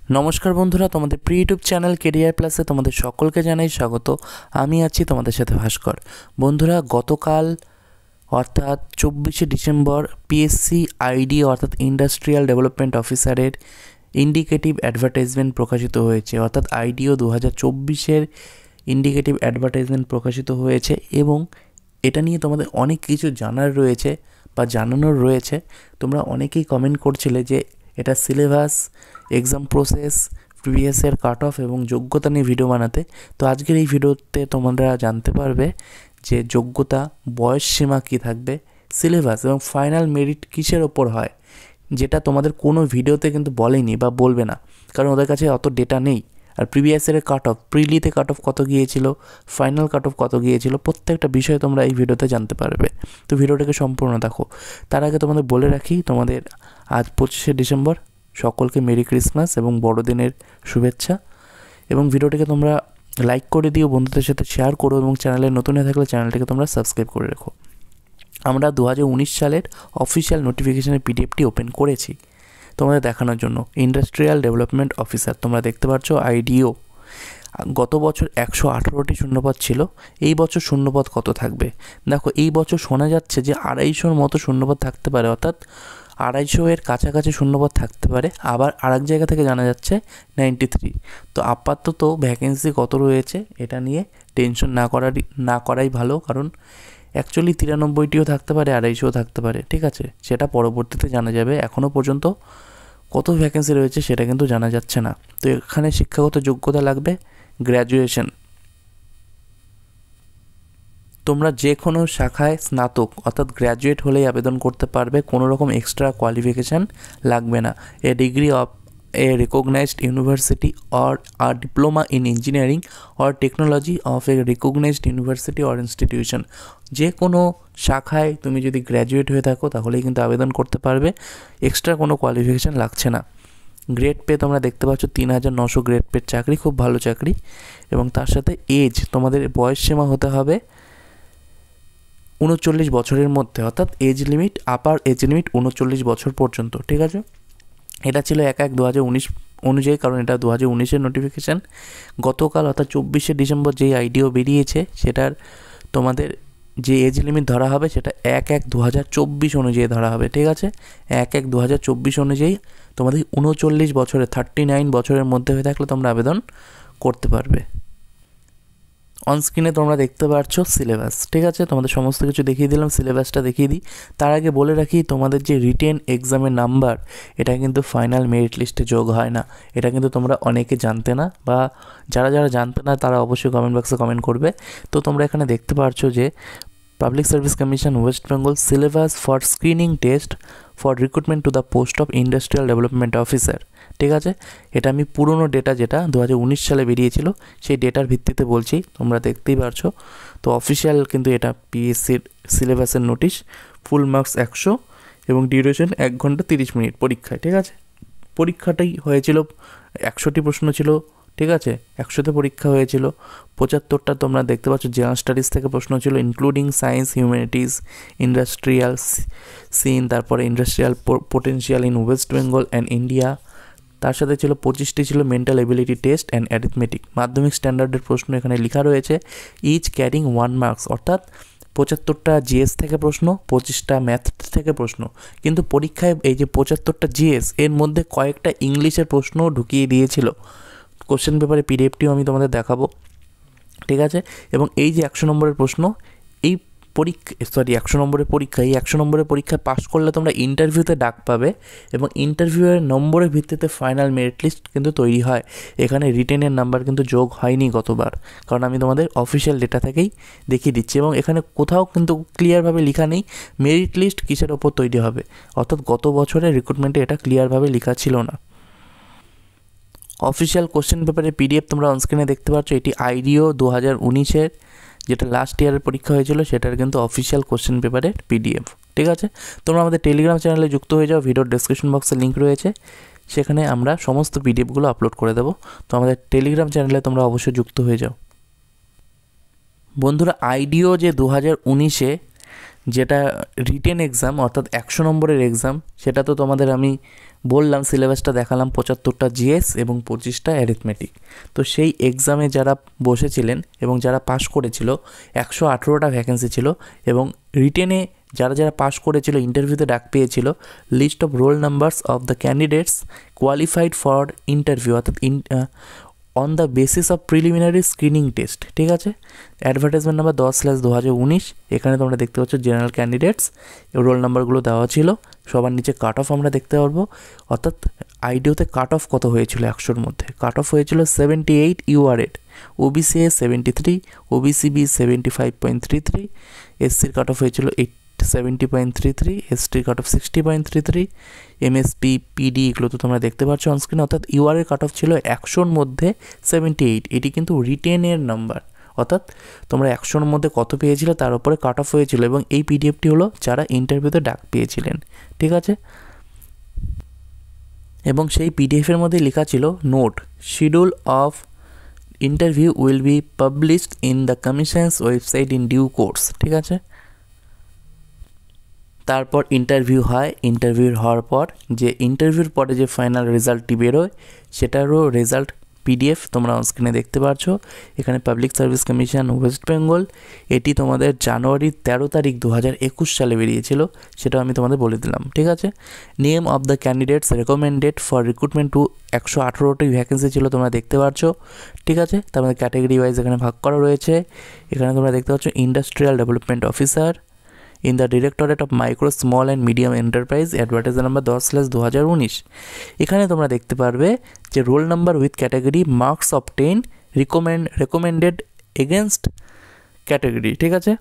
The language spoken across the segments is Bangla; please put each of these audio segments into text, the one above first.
নমস্কার বন্ধুরা, তোমাদের প্রি ইউটিউব চ্যানেল কেরিয়ার প্লাসে তোমাদের সকলকে জানাই স্বাগত। আমি আছি তোমাদের সাথে ভাস্কর। বন্ধুরা, গতকাল অর্থাৎ 24শে ডিসেম্বর পিএসসি আইডি অর্থাৎ ইন্ডাস্ট্রিয়াল ডেভেলপমেন্ট অফিসারের ইন্ডিকেটিভ অ্যাডভার্টাইজমেন্ট প্রকাশিত হয়েছে। অর্থাৎ আইডিও 2024-এর ইন্ডিকেটিভ অ্যাডভার্টাইজমেন্ট প্রকাশিত হয়েছে এবং এটা নিয়ে তোমাদের অনেক কিছু জানার রয়েছে বা জানানোর রয়েছে। তোমরা অনেকেই কমেন্ট করছিলে যে এটা সিলেবাস, এক্সাম প্রসেস, প্রিভিয়াসের কাট অফ এবং যোগ্যতা নিয়ে ভিডিও বানাতে। তো আজকের এই ভিডিওতে তোমরা জানতে পারবে যে যোগ্যতা, বয়স সীমা কী থাকবে, সিলেবাস এবং ফাইনাল মেরিট কিসের ওপর হয়, যেটা তোমাদের কোনো ভিডিওতে কিন্তু বলেনি বা বলবে না, কারণ ওদের কাছে অত ডেটা নেই। আর প্রিভিয়াসের কাট অফ, প্রিলিতে কাট অফ কত গিয়েছিল, ফাইনাল কাট অফ কত গিয়েছিল, প্রত্যেকটা বিষয়ে তোমরা এই ভিডিওতে জানতে পারবে। তো ভিডিওটাকে সম্পূর্ণ দেখো। তার আগে তোমাদের বলে রাখি, তোমাদের আজ 25শে ডিসেম্বর, সকলকে মেরি ক্রিসমাস এবং বড়দিনের শুভেচ্ছা। এবং ভিডিওটিকে তোমরা লাইক করে দিও, বন্ধুদের সাথে শেয়ার করো এবং চ্যানেলে নতুন হয়ে থাকলে চ্যানেলটিকে তোমরা সাবস্ক্রাইব করে রেখো। আমরা 2019 সালের অফিসিয়াল নোটিফিকেশনের পিডিএফটি ওপেন করেছি তোমাদের দেখানোর জন্য। ইন্ডাস্ট্রিয়াল ডেভেলপমেন্ট অফিসার তোমরা দেখতে পাচ্ছ আইডিও। গত বছর 118টি শূন্যপদ ছিল, এই বছর শূন্যপদ কত থাকবে দেখো। এই বছর শোনা যাচ্ছে যে 250-র মতো শূন্যপদ থাকতে পারে, অর্থাৎ 250-এর কাছাকাছি শূন্যপদ থাকতে পারে। আবার আরেক জায়গা থেকে জানা যাচ্ছে 93। তো আপাতত ভ্যাকেন্সি কত রয়েছে এটা নিয়ে টেনশন না করাই ভালো, কারণ অ্যাকচুয়ালি 93টিও থাকতে পারে, 250ও থাকতে পারে, ঠিক আছে। সেটা পরবর্তীতে জানা যাবে। এখনও পর্যন্ত কত ভ্যাকেন্সি রয়েছে সেটা কিন্তু জানা যাচ্ছে না। তো এখানে শিক্ষাগত যোগ্যতা লাগবে গ্র্যাজুয়েশন। তোমরা যে কোনো শাখায় স্নাতক অর্থাৎ গ্র্যাজুয়েট হলেই আবেদন করতে পারবে, কোনো রকম এক্সট্রা কোয়ালিফিকেশান লাগবে না। A degree of a recognised university or a diploma in engineering or technology of a recognised university or institution, যে কোনো শাখায় তুমি যদি গ্র্যাজুয়েট হয়ে থাকো তাহলেই কিন্তু আবেদন করতে পারবে, এক্সট্রা কোনো কোয়ালিফিকেশান লাগছে না। গ্রেড পে তোমরা দেখতে পাচ্ছ 3900 গ্রেড পের চাকরি, খুব ভালো চাকরি। এবং তার সাথে এজ, তোমাদের বয়স সীমা হতে হবে 39 বছরের মধ্যে, অর্থাৎ age limit, upper age limit 39 বছর পর্যন্ত, ঠিক আছে। এটা ছিল 1/1/2019 অনুযায়ী, কারণ এটা 2019-এর নোটিফিকেশান। গতকাল অর্থাৎ 24শে ডিসেম্বর যেই আইডিও বেরিয়েছে সেটার তোমাদের যে এজ লিমিট ধরা হবে সেটা 1/1/2024 অনুযায়ী ধরা হবে, ঠিক আছে। 1/1/2024 অনুযায়ী তোমাদের 39 বছরে 39 বছরের মধ্যে হয়ে থাকলে তোমরা আবেদন করতে পারবে। অনস্ক্রিনে তোমরা দেখতে পাচ্ছ সিলেবাস, ঠিক আছে। তোমাদের সমস্ত কিছু দেখিয়ে দিলাম, সিলেবাসটা দেখিয়ে দিই। তার আগে বলে রাখি, তোমাদের যে রিটেন এক্সামের নাম্বার, এটা কিন্তু ফাইনাল মেরিট লিস্টে যোগ হয় না। এটা কিন্তু তোমরা অনেকে জানতে না, বা যারা জানতে না তারা অবশ্যই কমেন্ট বক্সে কমেন্ট করবে। তো তোমরা এখানে দেখতে পাচ্ছ যে public service commission West Bengal syllabus for screening test for recruitment to the post of industrial development officer, ঠিক আছে। এটা আমি পুরনো ডেটা, যেটা 2019 সালে বেরিয়েছিল, সেই ডেটার ভিত্তিতে বলছি, তোমরা দেখতেই পারছো। তো অফিসিয়াল কিন্তু এটা পিএসসির সিলেবাসের নোটিশ। ফুল মার্কস 100 এবং ডিউরেশন 1 ঘন্টা 30 মিনিট পরীক্ষায়, ঠিক আছে। পরীক্ষাটাই হয়েছিল, 100টি প্রশ্ন ছিল, ঠিক আছে। 100তে পরীক্ষা হয়েছিল। 75টা তোমরা দেখতে পাচ্ছ জেনারেল স্টাডিজ থেকে প্রশ্ন ছিল, including science, humanities, industrial scene, তারপরে industrial potential in West Bengal and India. তার সাথে ছিল 25টি ছিল mental ability test and arithmetic. মাধ্যমিক স্ট্যান্ডার্ডের প্রশ্ন এখানে লেখা রয়েছে, ইচ ক্যারিং 1 মার্কস, অর্থাৎ 75টা জিএস থেকে প্রশ্ন, 25টা ম্যাথ থেকে প্রশ্ন। কিন্তু পরীক্ষায় এই যে 75টা জিএস, এর মধ্যে কয়েকটা ইংলিশের প্রশ্নও ঢুকিয়ে দিয়েছিল। কোশ্চেন পেপারে পিডিএফটিও আমি তোমাদের দেখাবো, ঠিক আছে। এবং এই যে 100 নম্বরের প্রশ্ন, এই 100 নম্বরের পরীক্ষা, এই 100 নম্বরের পরীক্ষায় পাস করলে তোমরা ইন্টারভিউতে ডাক পাবে, এবং ইন্টারভিউয়ের নম্বরের ভিত্তিতে ফাইনাল মেরিট লিস্ট কিন্তু তৈরি হয়। এখানে রিটেনের নাম্বার কিন্তু যোগ হয়নি গতবার, কারণ আমি তোমাদের অফিসিয়াল ডেটা থেকেই দেখিয়ে দিচ্ছি। এবং এখানে কোথাও কিন্তু ক্লিয়ারভাবে লেখা নেই মেরিট লিস্ট কিসের ওপর তৈরি হবে, অর্থাৎ গত বছরের রিক্রুটমেন্টে এটা ক্লিয়ারভাবে লেখা ছিল না। অফিসিয়াল কোশ্চেন পেপারের পিডিএফ তোমরা অনস্ক্রিনে দেখতে পাচ্ছ। এটি আইডিও 2019-এর যেটা লাস্ট ইয়ারের পরীক্ষা হয়েছিল, সেটার কিন্তু অফিসিয়াল কোশ্চেন পেপারের পিডিএফ, ঠিক আছে। তোমরা আমাদের টেলিগ্রাম চ্যানেলে যুক্ত হয়ে যাও, ভিডিওর ডেসক্রিপশন বক্সে লিঙ্ক রয়েছে, সেখানে আমরা সমস্ত পিডিএফগুলো আপলোড করে দেবো। তো আমাদের টেলিগ্রাম চ্যানেলে তোমরা অবশ্যই যুক্ত হয়ে যাও। বন্ধুরা, আইডিও যে 2019-এ যেটা রিটেন এক্সাম অর্থাৎ 100 নম্বরের এক্সাম, সেটা তো তোমাদের আমি বললাম সিলেবাসটা দেখালাম, 75টা জিএস এবং 25টা অ্যারিথমেটিক। তো সেই এক্সামে যারা বসেছিলেন এবং যারা পাশ করেছিল 118টা ভ্যাকেন্সি ছিল, এবং রিটেনে যারা যারা পাশ করেছিল ইন্টারভিউতে ডাক পেয়েছিল। List of roll numbers of the candidates qualified for interview, অর্থাৎ on the basis of preliminary screening test, ঠিক আছে। অ্যাডভার্টাইজমেন্ট নাম্বার 10/2019, এখানে তোমরা দেখতে পাচ্ছ জেনারেল ক্যান্ডিডেটস রোল নাম্বারগুলো দেওয়া ছিল। সবার নিচে কাট অফ আমরা দেখতে পারবো, অর্থাৎ আইডিওতে কাট অফ কত হয়েছিল 100-র মধ্যে। কাট অফ হয়েছিল 78 ইউআরএড, ওবিসি এ 73, ওবিসি বি 75.33, এসসির কাট অফ হয়েছিল 70.33, এসটির কাট অফ 60.33, এমএসপি পিডি এগুলো তো তোমরা দেখতে পাচ্ছ অনস্ক্রিন। অর্থাৎ ইউআরের কাট অফ ছিল 100-র মধ্যে 78। এটি কিন্তু রিটেনের নাম্বার, অর্থাৎ তোমরা 100-র মধ্যে কত পেয়েছিলে তার উপরে কাট অফ হয়েছিল। এবং এই পিডিএফটি হলো যারা ইন্টারভিউতে ডাক পেয়েছিলেন, ঠিক আছে। এবং সেই পিডিএফের মধ্যে লেখা ছিল note, schedule of interview will be published in the commission's website in due course, ঠিক আছে। তারপর ইন্টারভিউ হয়, ইন্টারভিউ হওয়ার পর যে ইন্টারভিউর পরে যে ফাইনাল রেজাল্টটি বেরোয় সেটারও রেজাল্ট পিডিএফ তোমরা অনস্ক্রিনে দেখতে পাচ্ছ। এখানে public service commission West Bengal, এটি তোমাদের জানুয়ারি 13 তারিখ 2021 সালে বেরিয়েছিল, সেটাও আমি তোমাদের বলে দিলাম, ঠিক আছে। Name of the candidates recommended for recruitment to 118টি ভ্যাকেন্সি ছিল তোমরা দেখতে পাচ্ছ, ঠিক আছে। তার মধ্যে ক্যাটাগরি ওয়াইজ এখানে ভাগ করা রয়েছে। এখানে তোমরা দেখতে পাচ্ছ industrial development officer in the directorate of micro small and medium enterprise, advertiser number 10/2019। এখানে তোমরা দেখতে পারবে যে roll number with category, marks obtain, recommended against category, ঠিক আছে।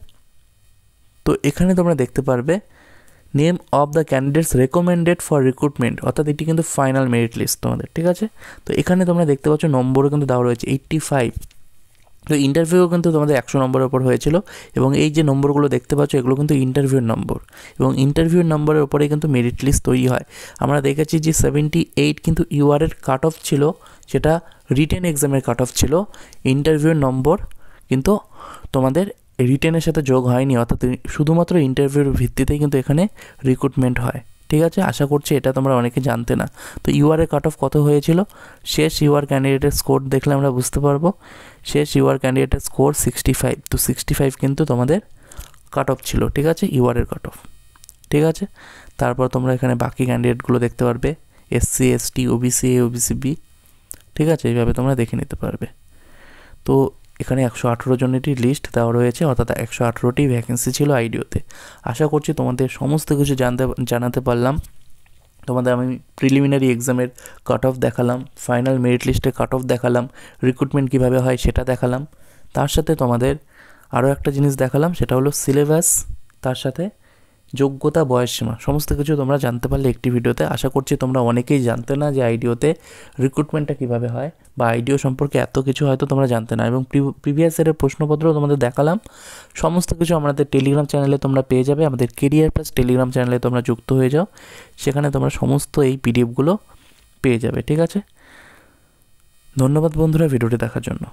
তো এখানে তোমরা দেখতে পারবে name of the candidates recommended for recruitment, অর্থাৎ এটি কিন্তু ফাইনাল মেরিট লিস্ট তোমাদের, ঠিক আছে। তো এখানে তোমরা দেখতে পাচ্ছ নম্বরও কিন্তু দেওয়া রয়েছে 85। তো ইন্টারভিউ কিন্তু তোমাদের 100 নম্বরের উপর হয়েছিল, এবং এই যে নম্বরগুলো দেখতে পাচ্ছ এগুলো কিন্তু ইন্টারভিউর নম্বর, এবং ইন্টারভিউর নম্বরের উপরেই কিন্তু মেরিট লিস্ট তৈরি হয়। আমরা দেখেছি যে 78 কিন্তু ইউআরের কাট অফ ছিল, সেটা রিটেন এক্সামের কাট অফ ছিল। ইন্টারভিউর নম্বর কিন্তু তোমাদের রিটেনের সাথে যোগ হয়নি, অর্থাৎ শুধুমাত্র ইন্টারভিউর ভিত্তিতেই কিন্তু এখানে রিক্রুটমেন্ট হয়, ঠিক আছে। আশা করছি এটা তোমরা অনেকে জানতে না। তো ইউআরের কাট অফ কত হয়েছিল, শেষ ইউআর ক্যান্ডিডেটের স্কোর দেখলে আমরা বুঝতে পারবো। শেষ ইউআর ক্যান্ডিডেটের স্কোর 65, তো 65 কিন্তু তোমাদের কাট অফ ছিল, ঠিক আছে, ইউআরের কাট অফ, ঠিক আছে। তারপর তোমরা এখানে বাকি ক্যান্ডিডেটগুলো দেখতে পারবে, SC, ST, OBC A, OBC B, ঠিক আছে, এইভাবে তোমরা দেখে নিতে পারবে। তো এখানে 118 জনেরটি লিস্ট দেওয়া রয়েছে, অর্থাৎ 118টি ভ্যাকেন্সি ছিল আইডিওতে। আশা করছি তোমাদের সমস্ত কিছু জানাতে পারলাম। তোমাদের আমি প্রিলিমিনারি এক্সামের কাট অফ দেখালাম, ফাইনাল মেরিট লিস্টে কাট অফ দেখালাম, রিক্রুটমেন্ট কীভাবে হয় সেটা দেখালাম। তার সাথে তোমাদের আরও একটা জিনিস দেখালাম, সেটা হলো সিলেবাস, তার সাথে যোগ্যতা, বয়সসীমা, সমস্ত কিছু তোমরা জানতে পারলে একটি ভিডিওতে। আশা করছি তোমরা অনেকেই জানতে না যে আইডিওতে রিক্রুটমেন্টটা কীভাবে হয়, বা আইডিও সম্পর্কে এত কিছু হয়তো তোমরা জানতে না। এবং প্রিভিয়াস ইয়ারের প্রশ্নপত্রও তোমাদের দেখালাম। সমস্ত কিছু আমাদের টেলিগ্রাম চ্যানেলে তোমরা পেয়ে যাবে। আমাদের কেরিয়ার প্লাস টেলিগ্রাম চ্যানেলে তোমরা যুক্ত হয়ে যাও, সেখানে তোমরা সমস্ত এই পিডিএফগুলো পেয়ে যাবে, ঠিক আছে। ধন্যবাদ বন্ধুরা ভিডিওটি দেখার জন্য।